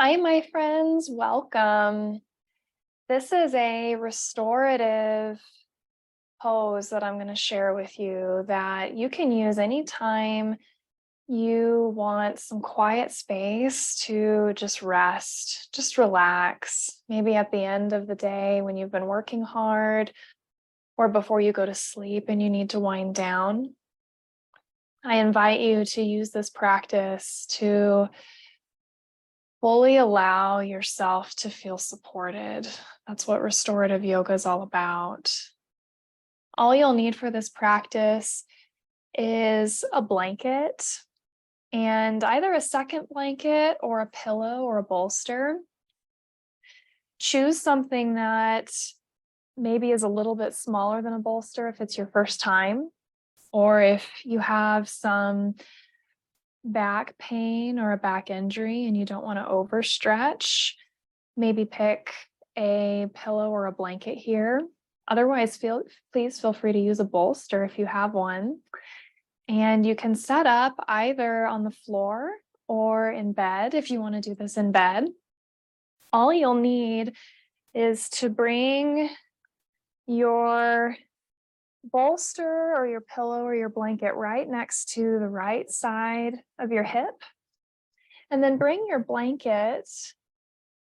Hi, my friends. Welcome. This is a restorative pose that I'm going to share with you that you can use anytime you want some quiet space to just rest, just relax. Maybe at the end of the day when you've been working hard or before you go to sleep and you need to wind down. I invite you to use this practice to fully allow yourself to feel supported. That's what restorative yoga is all about. All you'll need for this practice is a blanket and either a second blanket or a pillow or a bolster. Choose something that maybe is a little bit smaller than a bolster if it's your first time, or if you have some back pain or a back injury and you don't want to overstretch, maybe pick a pillow or a blanket here. Otherwise, please feel free to use a bolster if you have one. And you can set up either on the floor or in bed if you want to do this in bed. All you'll need is to bring your bolster or your pillow or your blanket right next to the right side of your hip. And then bring your blanket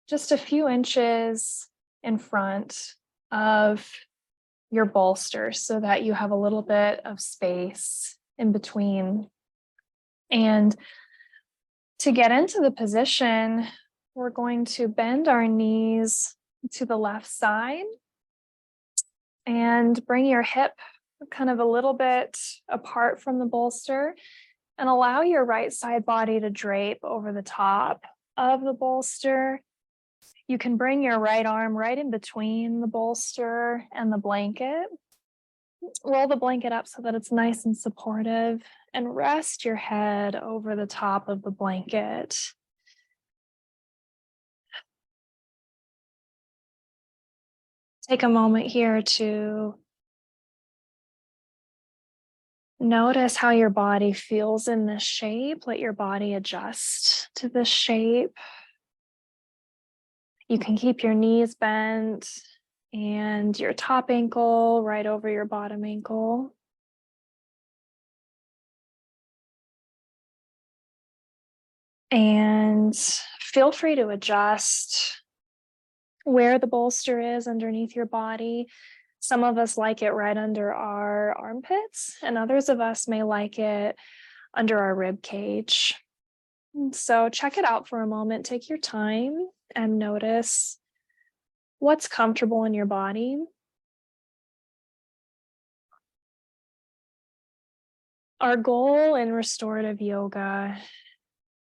just a few inches in front of your bolster so that you have a little bit of space in between. And to get into the position, we're going to bend our knees to the left side and bring your hip kind of a little bit apart from the bolster and allow your right side body to drape over the top of the bolster. You can bring your right arm right in between the bolster and the blanket. Roll the blanket up so that it's nice and supportive and rest your head over the top of the blanket. Take a moment here to notice how your body feels in this shape. Let your body adjust to this shape. You can keep your knees bent and your top ankle right over your bottom ankle. And feel free to adjust where the bolster is underneath your body. Some of us like it right under our armpits, and others of us may like it under our rib cage. So check it out for a moment. Take your time and notice what's comfortable in your body. Our goal in restorative yoga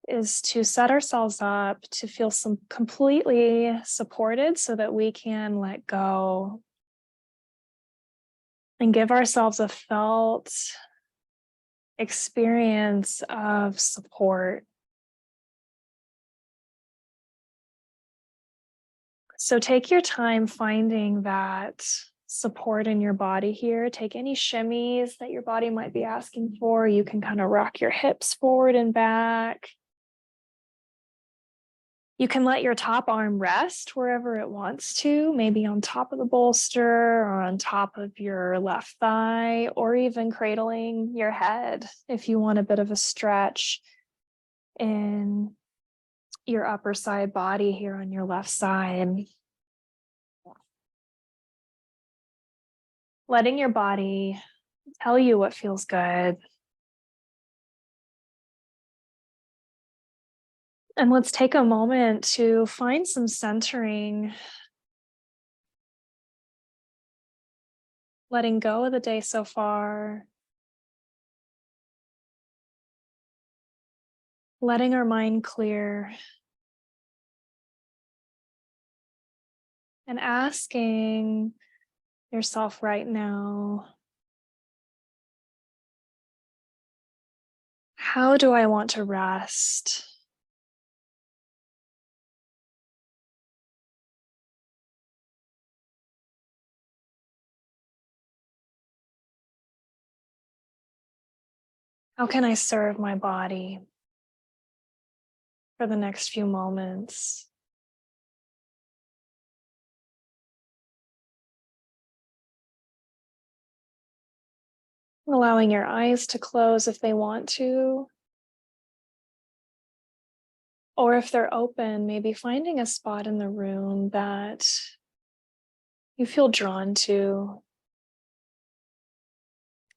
is to set ourselves up to feel completely supported so that we can let go and give ourselves a felt experience of support. So take your time finding that support in your body here. Take any shimmies that your body might be asking for. You can kind of rock your hips forward and back. You can let your top arm rest wherever it wants to, maybe on top of the bolster or on top of your left thigh, or even cradling your head if you want a bit of a stretch in your upper side body here on your left side. Letting your body tell you what feels good. And let's take a moment to find some centering, letting go of the day so far, letting our mind clear, and asking yourself right now, how do I want to rest? How can I serve my body? for the next few moments. Allowing your eyes to close if they want to, or if they're open, maybe finding a spot in the room that you feel drawn to,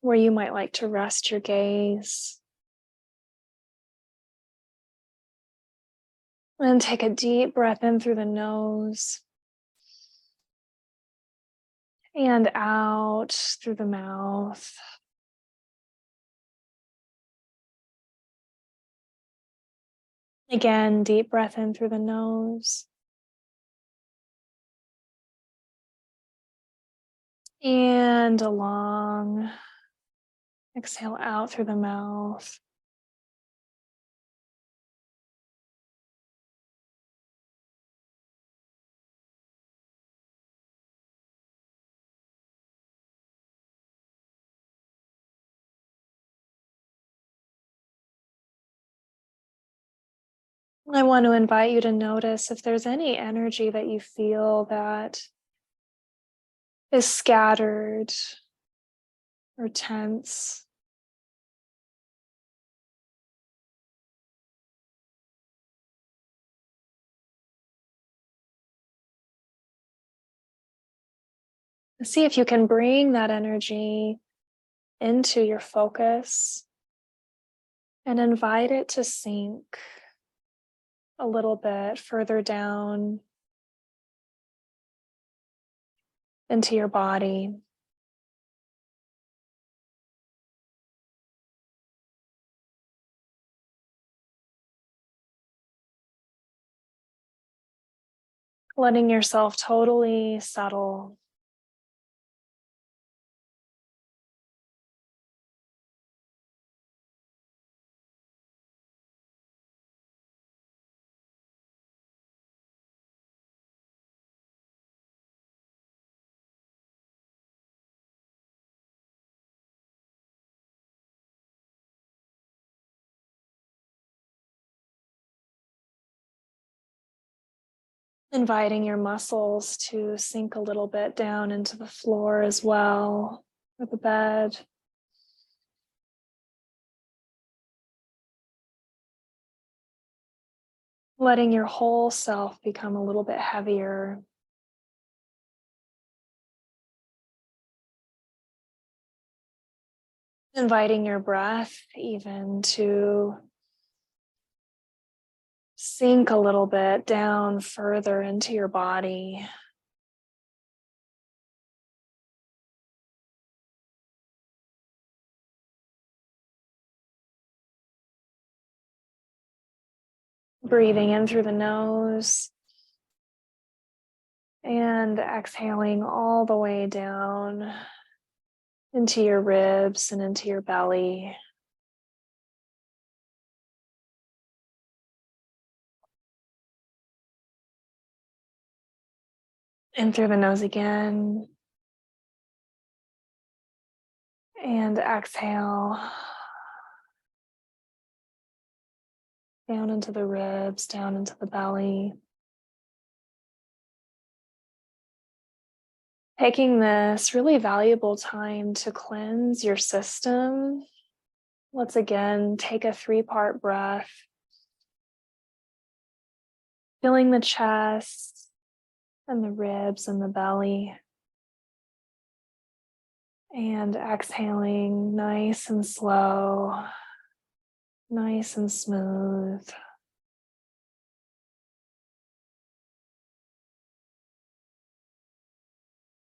where you might like to rest your gaze. And take a deep breath in through the nose and out through the mouth. Again, deep breath in through the nose and a long exhale out through the mouth. I want to invite you to notice if there's any energy that you feel that is scattered or tense. See if you can bring that energy into your focus and invite it to sink a little bit further down into your body. Letting yourself totally settle. Inviting your muscles to sink a little bit down into the floor as well, or the bed. Letting your whole self become a little bit heavier. Inviting your breath even to sink a little bit down further into your body. Breathing in through the nose and exhaling all the way down into your ribs and into your belly. In through the nose again. And exhale down into the ribs, down into the belly. Taking this really valuable time to cleanse your system. Let's again take a 3-part breath. Filling the chest and the ribs and the belly. And exhaling nice and slow, nice and smooth.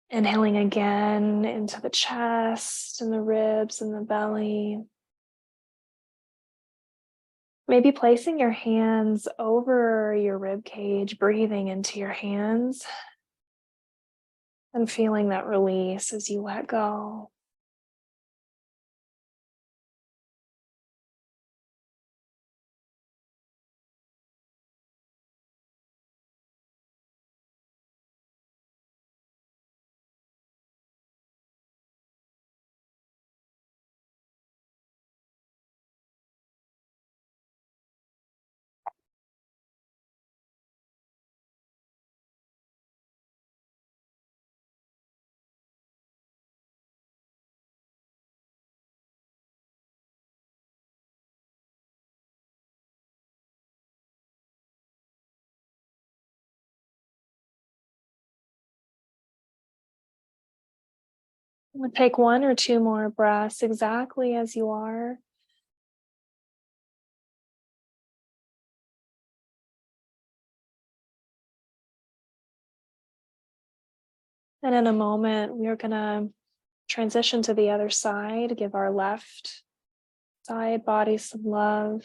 Inhaling again into the chest and the ribs and the belly. Maybe placing your hands over your rib cage, breathing into your hands and feeling that release as you let go. We'll take 1 or 2 more breaths exactly as you are. And in a moment, we are going to transition to the other side, give our left side body some love.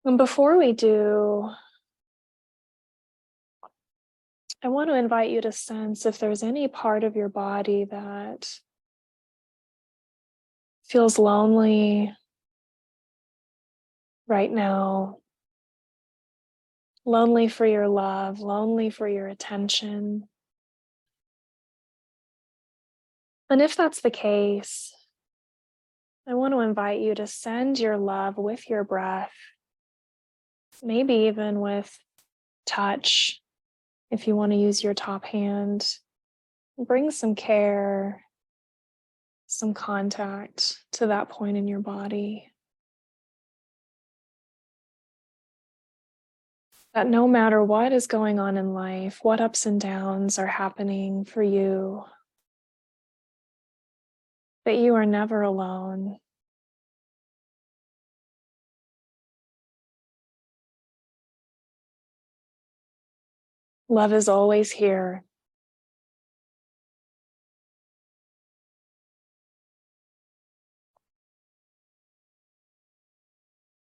And before we do, I want to invite you to sense if there's any part of your body that feels lonely right now, lonely for your love, lonely for your attention. And if that's the case, I want to invite you to send your love with your breath, maybe even with touch, if you want to use your top hand. Bring some care, some contact to that point in your body. That no matter what is going on in life, what ups and downs are happening for you, that you are never alone. Love is always here.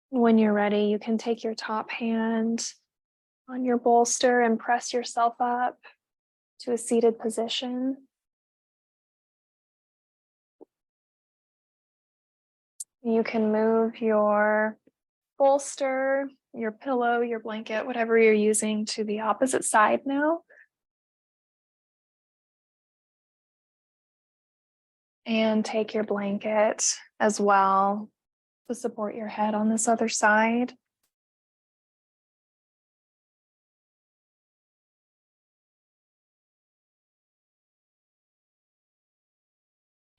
When you're ready, you can take your top hand on your bolster and press yourself up to a seated position. You can move your bolster, your pillow, your blanket, whatever you're using, to the opposite side now. And take your blanket as well to support your head on this other side.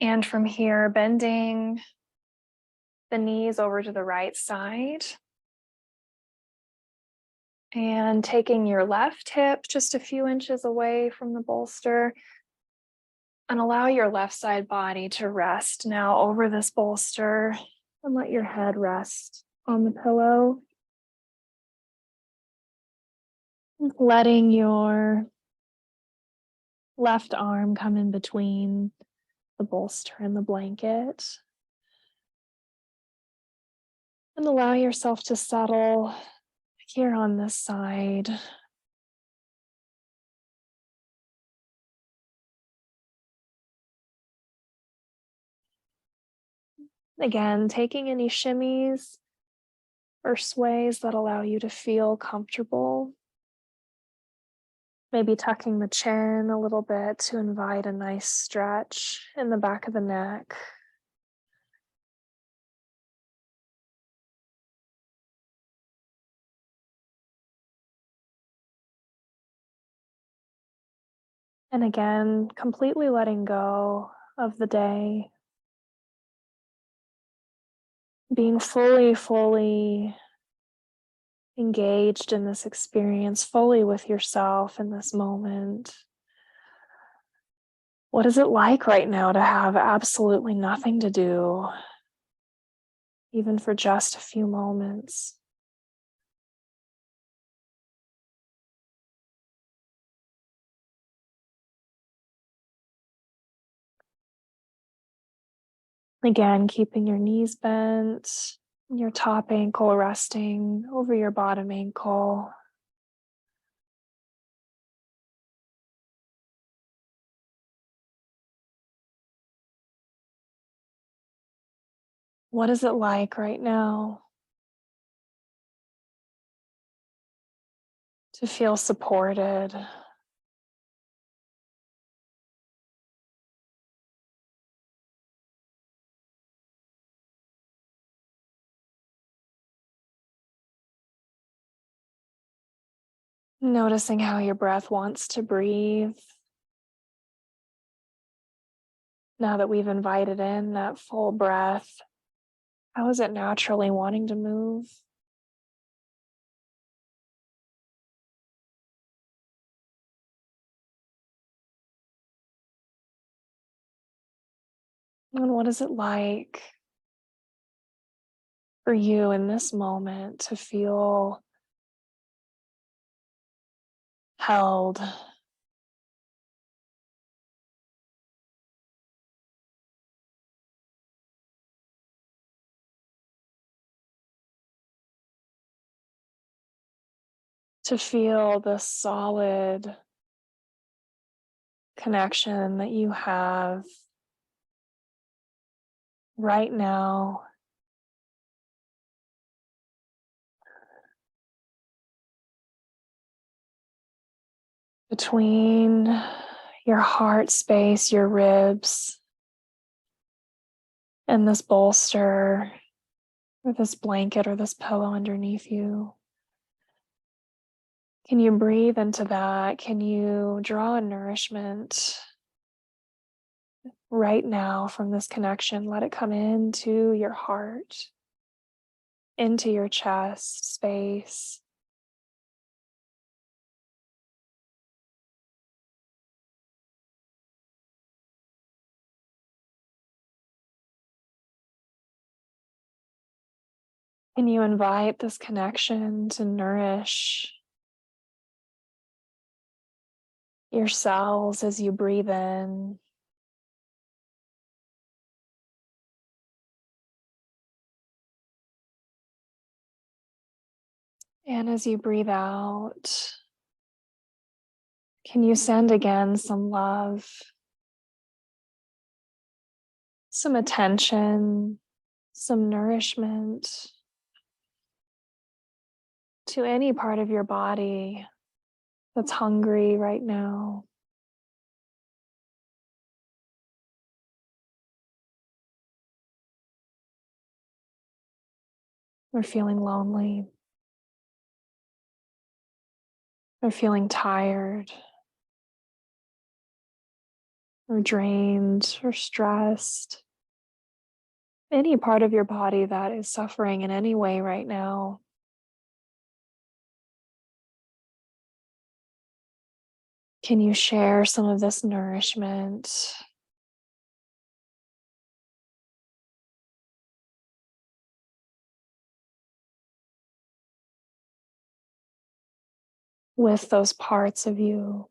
And from here, bending the knees over to the right side. And taking your left hip just a few inches away from the bolster. And allow your left side body to rest now over this bolster. And let your head rest on the pillow. Letting your left arm come in between the bolster and the blanket. And allow yourself to settle here on this side. Again, taking any shimmies or sways that allow you to feel comfortable. Maybe tucking the chin a little bit to invite a nice stretch in the back of the neck. And again, completely letting go of the day. Being fully engaged in this experience, fully with yourself in this moment. What is it like right now to have absolutely nothing to do, even for just a few moments? Again, keeping your knees bent, your top ankle resting over your bottom ankle. What is it like right now to feel supported? Noticing how your breath wants to breathe. Now that we've invited in that full breath, how is it naturally wanting to move? And what is it like for you in this moment to feel held, to feel the solid connection that you have right now between your heart space, your ribs, and this bolster or this blanket or this pillow underneath you? Can you breathe into that? Can you draw a nourishment right now from this connection? Let it come into your heart, into your chest space. Can you invite this connection to nourish your cells as you breathe in? And as you breathe out, can you send again some love, some attention, some nourishment to any part of your body that's hungry right now, or feeling lonely, or feeling tired, or drained, or stressed? Any part of your body that is suffering in any way right now. Can you share some of this nourishment with those parts of you?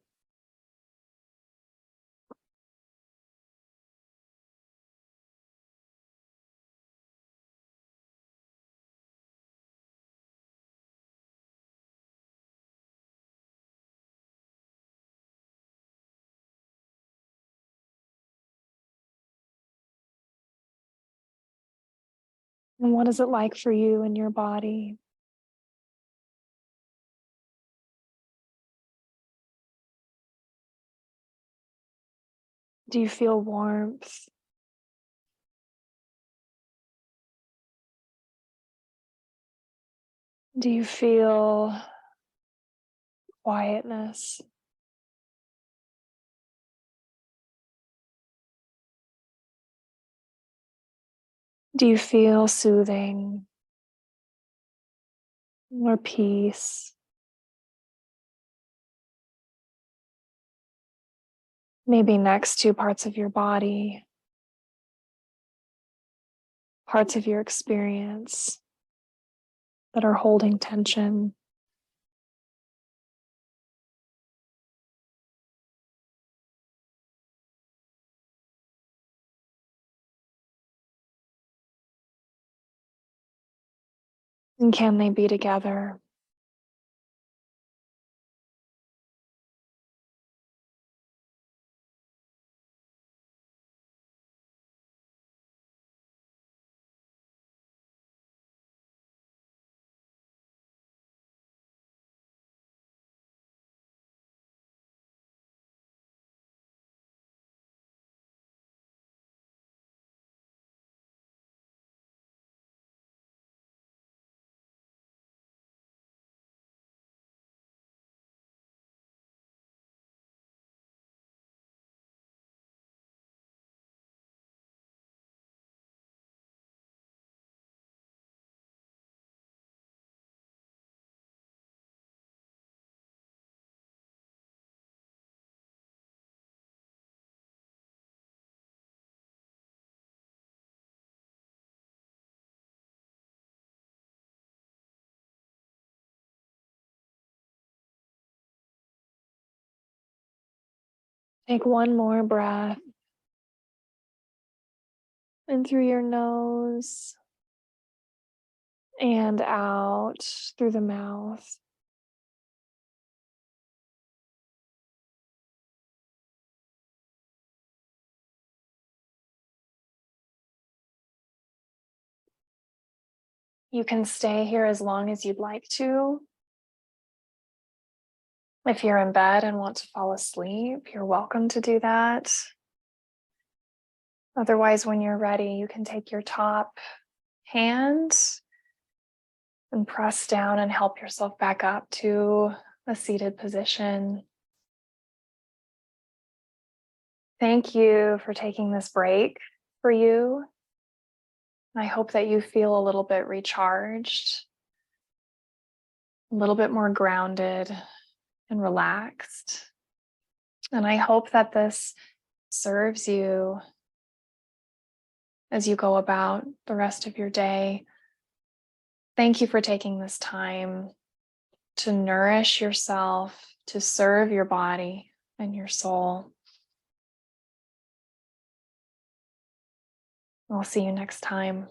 And what is it like for you in your body? Do you feel warmth? Do you feel quietness? Do you feel soothing or peace? Maybe next to parts of your body, parts of your experience that are holding tension. And can they be together? Take one more breath in through your nose and out through the mouth. You can stay here as long as you'd like to. If you're in bed and want to fall asleep, you're welcome to do that. Otherwise, when you're ready, you can take your top hand and press down and help yourself back up to a seated position. Thank you for taking this break for you. I hope that you feel a little bit recharged, a little bit more grounded and relaxed. And I hope that this serves you as you go about the rest of your day. Thank you for taking this time to nourish yourself, to serve your body and your soul. I'll see you next time.